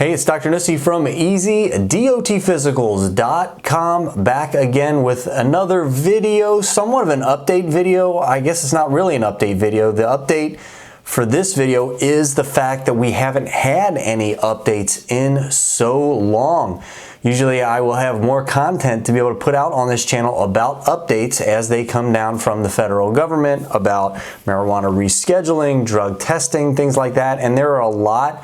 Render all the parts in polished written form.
Hey, it's Dr. Nuesse from EasyDOTphysicals.com, back again with another video, somewhat of an update video. I guess it's not really an update video. The update for this video is the fact that we haven't had any updates in so long. Usually I will have more content to be able to put out on this channel about updates as they come down from the federal government about marijuana rescheduling, drug testing, things like that. And there are a lot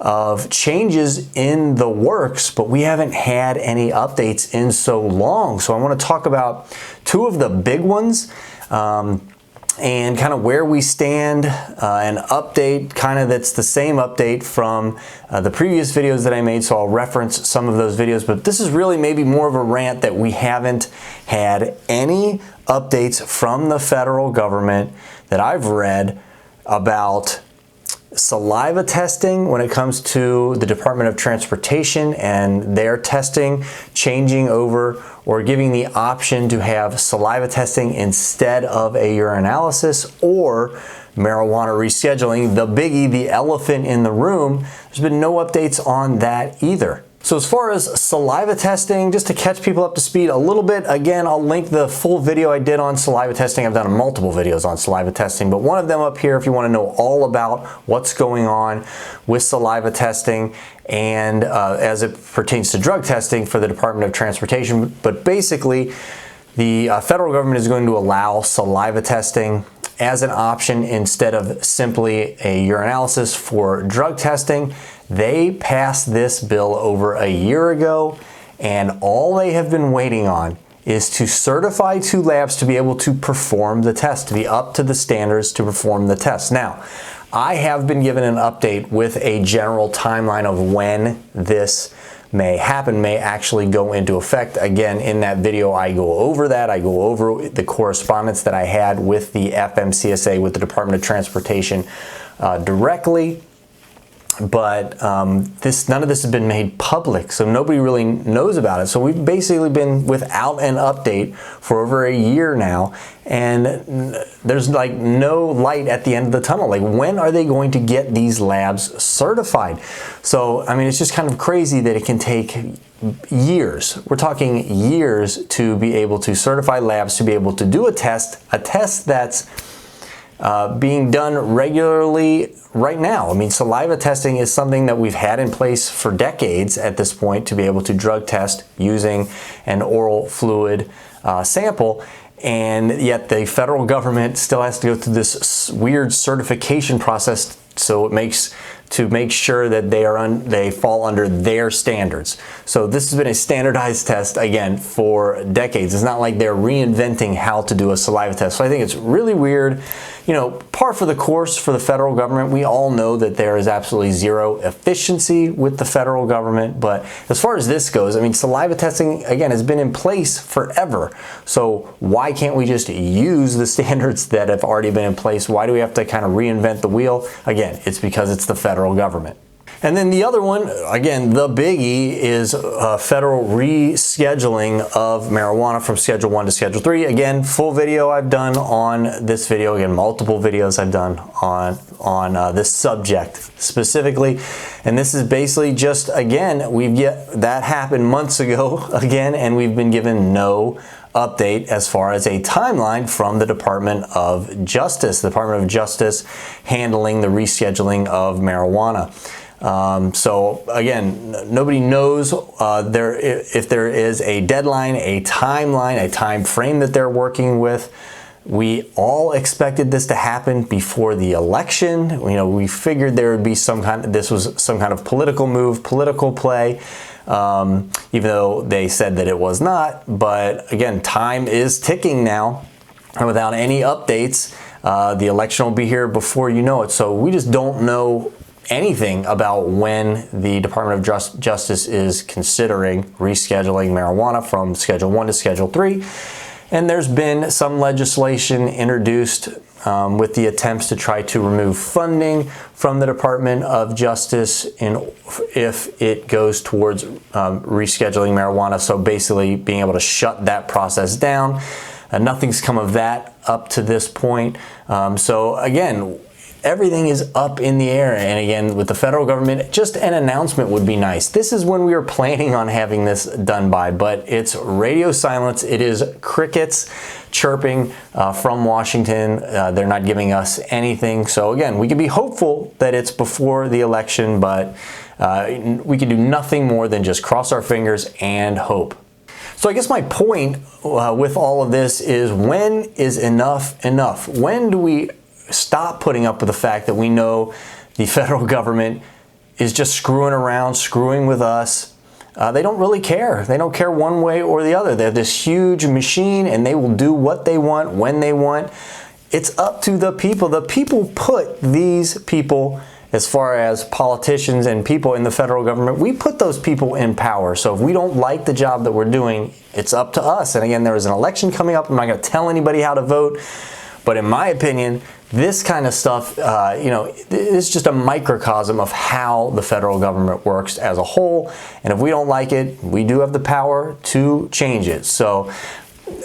of changes in the works, but we haven't had any updates in so long. So I want to talk about two of the big ones and kind of where we stand, an update kind of that's the same update from the previous videos that I made. So I'll reference some of those videos, but this is really maybe more of a rant that we haven't had any updates from the federal government that I've read about saliva testing when it comes to the Department of Transportation and their testing changing over or giving the option to have saliva testing instead of a urinalysis, or marijuana rescheduling, the biggie, the elephant in the room. There's been no updates on that either. So as far as saliva testing, just to catch people up to speed a little bit, again, I'll link the full video I did on saliva testing. I've done multiple videos on saliva testing, but one of them up here if you want to know all about what's going on with saliva testing and as it pertains to drug testing for the Department of Transportation. But basically, the federal government is going to allow saliva testing as an option instead of simply a urinalysis for drug testing. They passed this bill over a year ago, and all they have been waiting on is to certify two labs to be able to perform the test, to be up to the standards to perform the test. Now, I have been given an update with a general timeline of when this may happen, may actually go into effect. Again, in that video, I go over that. I go over the correspondence that I had with the FMCSA, with the Department of Transportation directly. But none of this has been made public, so nobody really knows about it. So we've basically been without an update for over a year now, and there's like no light at the end of the tunnel. Like, when are they going to get these labs certified? So, I mean, it's just kind of crazy that it can take years. We're talking years to be able to certify labs to be able to do a test that's being done regularly right now. I mean, saliva testing is something that we've had in place for decades at this point, to be able to drug test using an oral fluid sample. And yet the federal government still has to go through this weird certification process, so it makes to make sure that they fall under their standards. So this has been a standardized test, again, for decades. It's not like they're reinventing how to do a saliva test. So I think it's really weird. You know, par for the course for the federal government. We all know that there is absolutely zero efficiency with the federal government. But as far as this goes, I mean, saliva testing, again, has been in place forever. So why can't we just use the standards that have already been in place? Why do we have to kind of reinvent the wheel? Again, it's because it's the federal government. And then the other one, again, the biggie, is federal rescheduling of marijuana from Schedule 1 to Schedule 3. Again, full video I've done on this video. Again, multiple videos I've done on this subject specifically. And this is basically just, again, that happened months ago again, and we've been given no update as far as a timeline from the Department of Justice. The Department of Justice handling the rescheduling of marijuana. So again, nobody knows if there is a deadline, a timeline, a time frame that they're working with. We all expected this to happen before the election. You know, we figured there would be this was some kind of political move, political play, even though they said that it was not. But again, time is ticking now, and without any updates, the election will be here before you know it. So we just don't know anything about when the Department of Justice is considering rescheduling marijuana from Schedule 1 to Schedule 3. And there's been some legislation introduced with the attempts to try to remove funding from the Department of Justice if it goes towards rescheduling marijuana. So basically being able to shut that process down. Nothing's come of that up to this point. So again, everything is up in the air. And again, with the federal government, just an announcement would be nice. This is when we were planning on having this done by, but it's radio silence. It is crickets chirping from Washington. They're not giving us anything. So again, we can be hopeful that it's before the election, but we can do nothing more than just cross our fingers and hope. So I guess my point with all of this is, when is enough enough? When do we stop putting up with the fact that we know the federal government is just screwing around, screwing with us? They don't really care. They don't care one way or the other. They're this huge machine and they will do what they want, when they want. It's up to the people. The people put these people, as far as politicians and people in the federal government, we put those people in power. So if we don't like the job that we're doing, it's up to us. And again, there is an election coming up. I'm not going to tell anybody how to vote. But in my opinion, this kind of stuff, is just a microcosm of how the federal government works as a whole. And if we don't like it, we do have the power to change it. So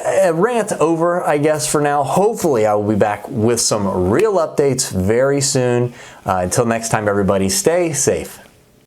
a rant over, I guess, for now. Hopefully, I will be back with some real updates very soon. Until next time, everybody, stay safe.